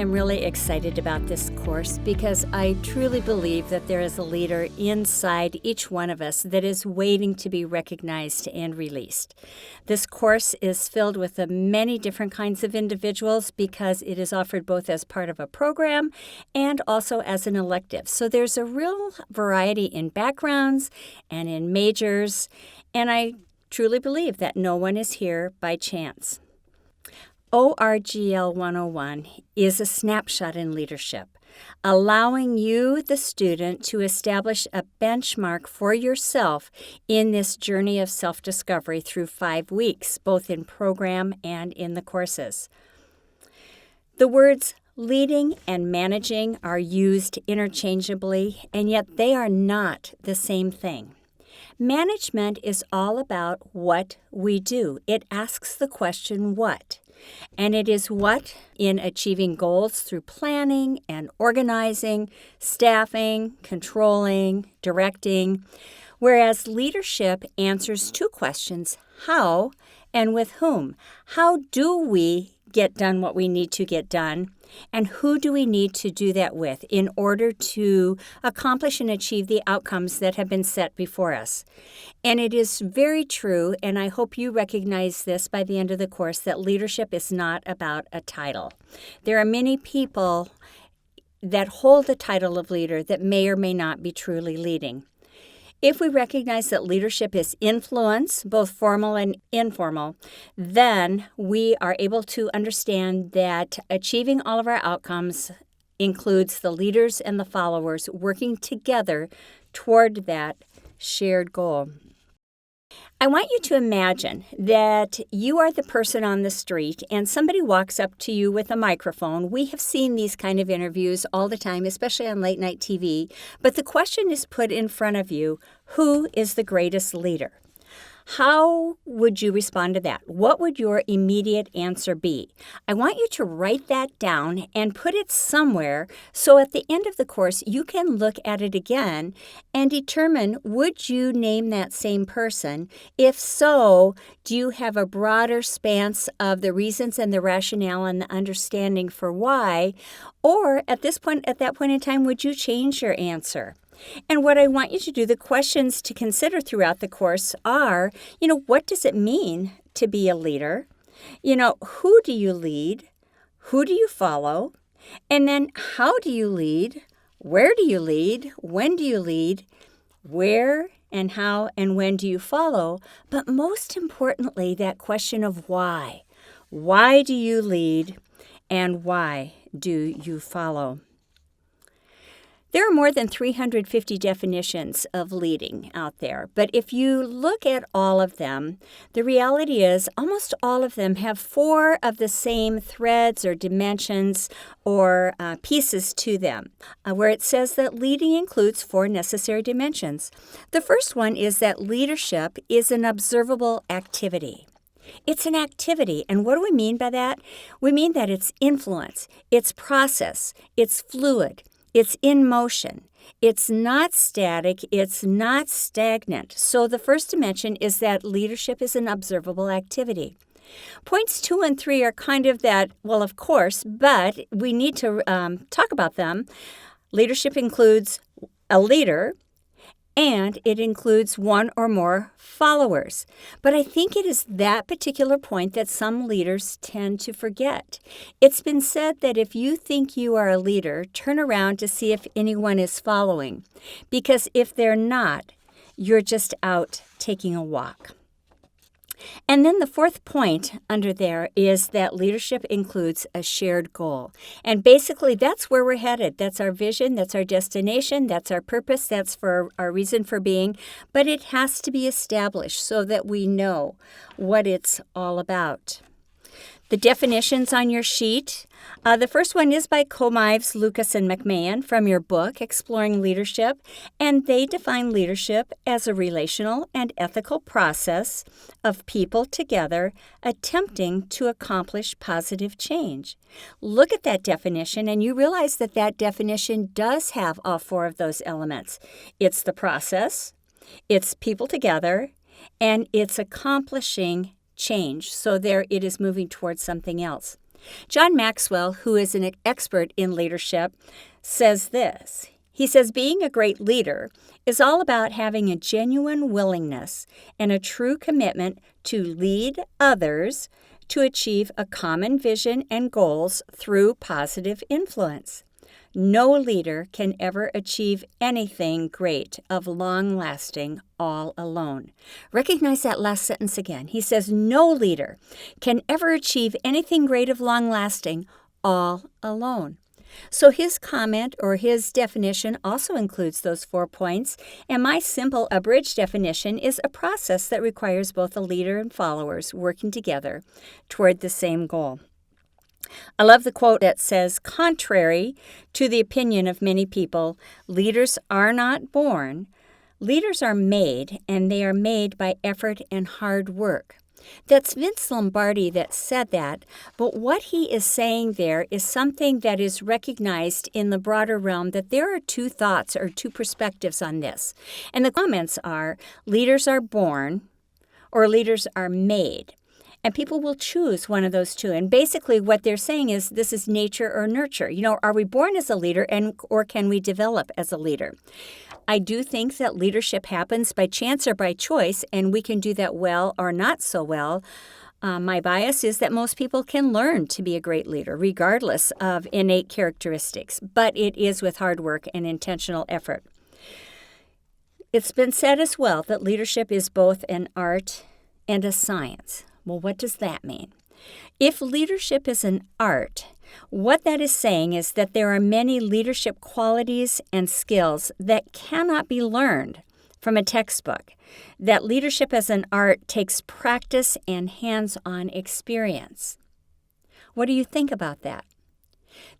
am really excited about this course because I truly believe that there is a leader inside each one of us that is waiting to be recognized and released. This course is filled with many different kinds of individuals because it is offered both as part of a program and also as an elective. So there's a real variety in backgrounds and in majors, and I truly believe that no one is here by chance. ORGL 101 is a snapshot in leadership, allowing you, the student, to establish a benchmark for yourself in this journey of self-discovery through 5 weeks, both in program and in the courses. The words leading and managing are used interchangeably, and yet they are not the same thing. Management is all about what we do. It asks the question, what? And it is what in achieving goals through planning and organizing, staffing, controlling, directing, whereas leadership answers 2 questions, how and with whom. How do we get done what we need to get done, and who do we need to do that with in order to accomplish and achieve the outcomes that have been set before us? And it is very true, and I hope you recognize this by the end of the course, that leadership is not about a title. There are many people that hold the title of leader that may or may not be truly leading. If we recognize that leadership is influence, both formal and informal, then we are able to understand that achieving all of our outcomes includes the leaders and the followers working together toward that shared goal. I want you to imagine that you are the person on the street and somebody walks up to you with a microphone. We have seen these kind of interviews all the time, especially on late night TV. But the question is put in front of you, who is the greatest leader? How would you respond to that? What would your immediate answer be? I want you to write that down and put it somewhere so at the end of the course you can look at it again and determine, would you name that same person? If so, do you have a broader span of the reasons and the rationale and the understanding for why? Or at that point in time, would you change your answer? And what I want you to do, the questions to consider throughout the course are, what does it mean to be a leader? Who do you lead? Who do you follow? And then how do you lead? Where do you lead? When do you lead? Where and how and when do you follow? But most importantly, that question of why. Why do you lead and why do you follow? There are more than 350 definitions of leading out there, but if you look at all of them, the reality is almost all of them have 4 of the same threads or dimensions or pieces to them, where it says that leading includes 4 necessary dimensions. The first one is that leadership is an observable activity. It's an activity, and what do we mean by that? We mean that it's influence, it's process, it's fluid, it's in motion. It's not static. It's not stagnant. So the first dimension is that leadership is an observable activity. Points 2 and 3 are kind of that, well, of course, but we need to talk about them. Leadership includes a leader, and it includes 1 or more followers. But I think it is that particular point that some leaders tend to forget. It's been said that if you think you are a leader, turn around to see if anyone is following. Because if they're not, you're just out taking a walk. And then the 4th point under there is that leadership includes a shared goal. And basically, that's where we're headed. That's our vision. That's our destination. That's our purpose. That's for our reason for being. But it has to be established so that we know what it's all about. The definitions on your sheet. The first one is by Comives, Lucas, and McMahon from your book, Exploring Leadership, and they define leadership as a relational and ethical process of people together attempting to accomplish positive change. Look at that definition, and you realize that that definition does have all 4 of those elements. It's the process, it's people together, and it's accomplishing change. So there it is moving towards something else. John Maxwell, who is an expert in leadership, says this. He says, being a great leader is all about having a genuine willingness and a true commitment to lead others to achieve a common vision and goals through positive influence. No leader can ever achieve anything great of long lasting all alone. Recognize that last sentence again. He says, no leader can ever achieve anything great of long lasting all alone. So his comment or his definition also includes those 4 points, and my simple abridged definition is a process that requires both a leader and followers working together toward the same goal. I love the quote that says, contrary to the opinion of many people, leaders are not born. Leaders are made, and they are made by effort and hard work. That's Vince Lombardi that said that, but what he is saying there is something that is recognized in the broader realm, that there are 2 thoughts or 2 perspectives on this. And the comments are, leaders are born or leaders are made. And people will choose one of those 2. And basically what they're saying is this is nature or nurture. Are we born as a leader or can we develop as a leader? I do think that leadership happens by chance or by choice, and we can do that well or not so well. My bias is that most people can learn to be a great leader, regardless of innate characteristics, but it is with hard work and intentional effort. It's been said as well that leadership is both an art and a science. Well, what does that mean? If leadership is an art, what that is saying is that there are many leadership qualities and skills that cannot be learned from a textbook. That leadership as an art takes practice and hands-on experience. What do you think about that?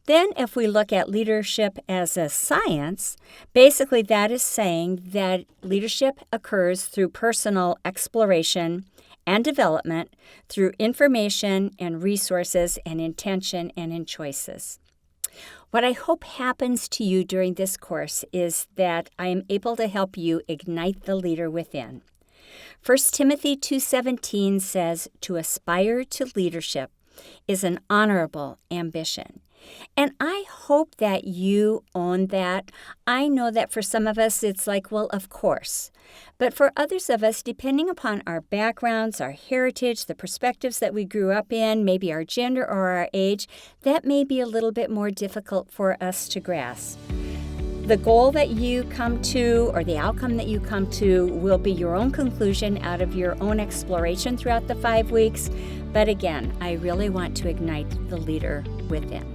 Then if we look at leadership as a science, basically that is saying that leadership occurs through personal exploration and development, through information and resources and intention and in choices. What I hope happens to you during this course is that I am able to help you ignite the leader within. 1 Timothy 2:17 says, to aspire to leadership is an honorable ambition. And I hope that you own that. I know that for some of us, it's like, well, of course. But for others of us, depending upon our backgrounds, our heritage, the perspectives that we grew up in, maybe our gender or our age, that may be a little bit more difficult for us to grasp. The goal that you come to or the outcome that you come to will be your own conclusion out of your own exploration throughout the 5 weeks. But again, I really want to ignite the leader within.